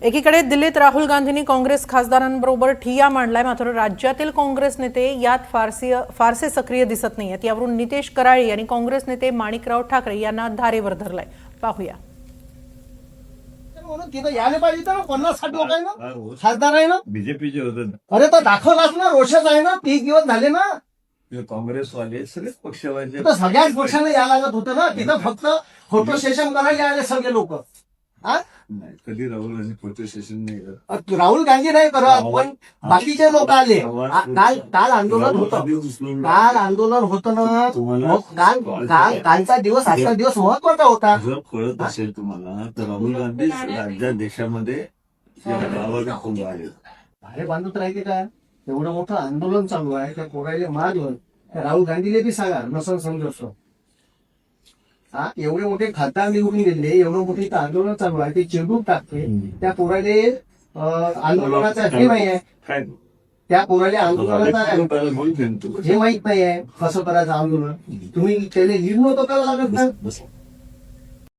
एकीकडे दिल्लीत राहुल गांधींनी काँग्रेस खासदारांबरोबर ठिय्या मांडलाय, मात्र राज्यातील काँग्रेस नेते यात फारसे सक्रिय दिसत नाहीयेत. यावरून नितेश कराळी यांनी काँग्रेस नेते माणिकराव ठाकरे यांना धारेवर धरलाय. पाहूया. म्हणून तिथं यायला पाहिजे तर 50-60 लोक आहे ना, खासदार आहे ना, बीजेपीचे होते ना, अरे तर दाखवलाच ना, रोषच आहे ना, 30 दिवस झाले ना, काँग्रेसवाले सगळेच पक्षवाले. तर सगळ्याच पक्षाने यायला लागत होतं ना. तिथं फक्त फोटो सेशन करायला आले सगळे लोक. नाही, कधी राहुल गांधी फोटो सेशन नाही करत. राहुल गांधी नाही करत, पण बाकीचे लोक आले. काल आंदोलन होतं, काल आंदोलन होतं ना. कालचा दिवस आजचा दिवस महत्वाचा होता. जर कळत असेल तुम्हाला तर राहुल गांधी राज्यात देशामध्ये खूप आहे. अरे बांधत राहिले का? एवढं मोठं आंदोलन चालू आहे, त्या पोरायला मारलं. राहुल गांधीला बी सांगा नसन समजत. एवढे मोठे खासदार निवडून गेले, एवढं मोठे इथं आंदोलन चालू आहे, ते चिरडून टाकते. त्या पोराले आंदोलनाचा हे नाही आहे, त्या पोराले आंदोलनाचा हे माहित नाही आहे कसं करायचं आंदोलन. तुम्ही त्याला निर्णय तो करायला लागत ना.